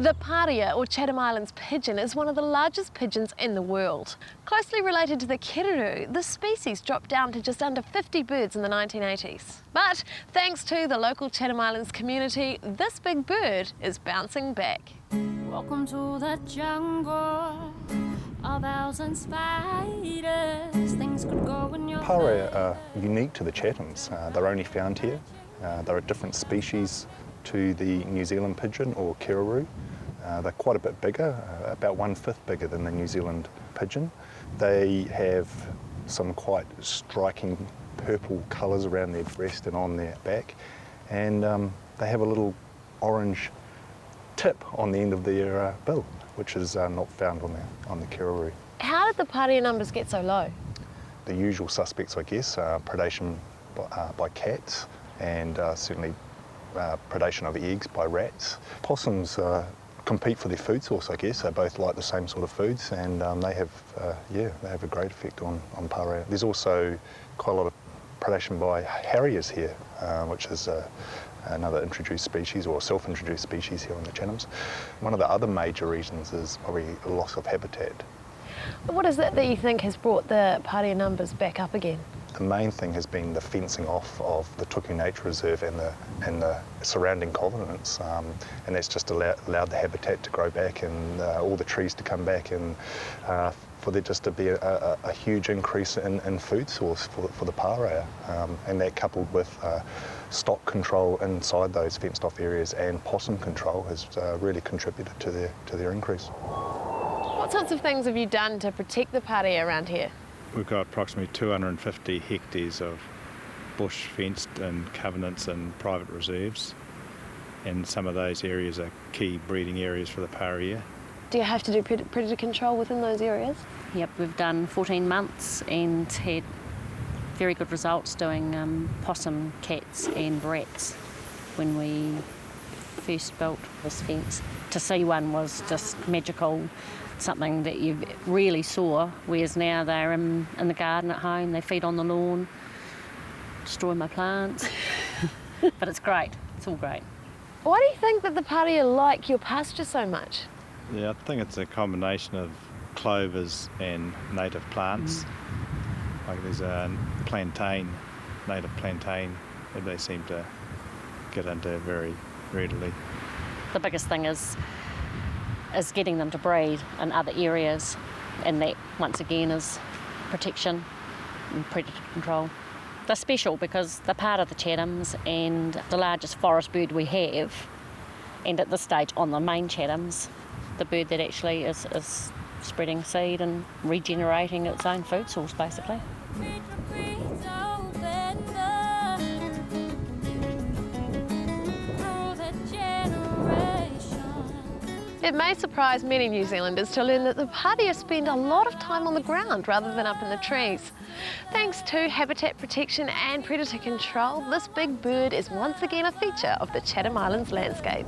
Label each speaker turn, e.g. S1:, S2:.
S1: The Parea, or Chatham Islands pigeon, is one of the largest pigeons in the world. Closely related to the kererū, this species dropped down to just under 50 birds in the 1980s. But thanks to the local Chatham Islands community, this big bird is bouncing back.
S2: Welcome to the jungle of owls and spiders. Things could go in your
S3: Parea are unique to the Chathams. They're only found here. They're a different species to the New Zealand pigeon, or kererū. They're quite a bit bigger, about 1/5 bigger than the New Zealand pigeon. They have some quite striking purple colours around their breast and on their back, and they have a little orange tip on the end of their bill, which is not found on the kererū.
S1: How did the Parea numbers get so low?
S3: The usual suspects, I guess, predation by cats, and certainly predation of eggs by rats. Possums compete for their food source, I guess. They both like the same sort of foods, and they have a great effect on Parea. There's also quite a lot of predation by harriers here, which is another introduced species, or self-introduced species here on the Chathams. One of the other major reasons is probably loss of habitat.
S1: What is it that you think has brought the Parea numbers back up again?
S3: The main thing has been the fencing off of the Tuku Nature Reserve and the surrounding covenants, and that's just allowed the habitat to grow back and all the trees to come back, and for there just to be a huge increase in food source for the Parea, and that coupled with stock control inside those fenced off areas and possum control has really contributed to their increase.
S1: What sorts of things have you done to protect the Parea around here?
S4: We've got approximately 250 hectares of bush fenced and covenants and private reserves, and some of those areas are key breeding areas for the Parea.
S1: Do you have to do predator control within those areas?
S2: Yep, we've done 14 months and had very good results doing possum, cats and rats when we first built this fence. To see one was just magical, something that you really saw, whereas now they're in the garden at home, they feed on the lawn, destroy my plants. But it's great, it's all great.
S1: Why do you think that the Parea like your pasture so much?
S4: Yeah, I think it's a combination of clovers and native plants. Like there's a native plantain that they seem to get into very readily.
S2: The biggest thing is getting them to breed in other areas, and that once again is protection and predator control. They're special because they're part of the Chathams and the largest forest bird we have, and at this stage on the main Chathams, the bird that actually is spreading seed and regenerating its own food source basically.
S1: It may surprise many New Zealanders to learn that the Parea spend a lot of time on the ground rather than up in the trees. Thanks to habitat protection and predator control, this big bird is once again a feature of the Chatham Islands landscape.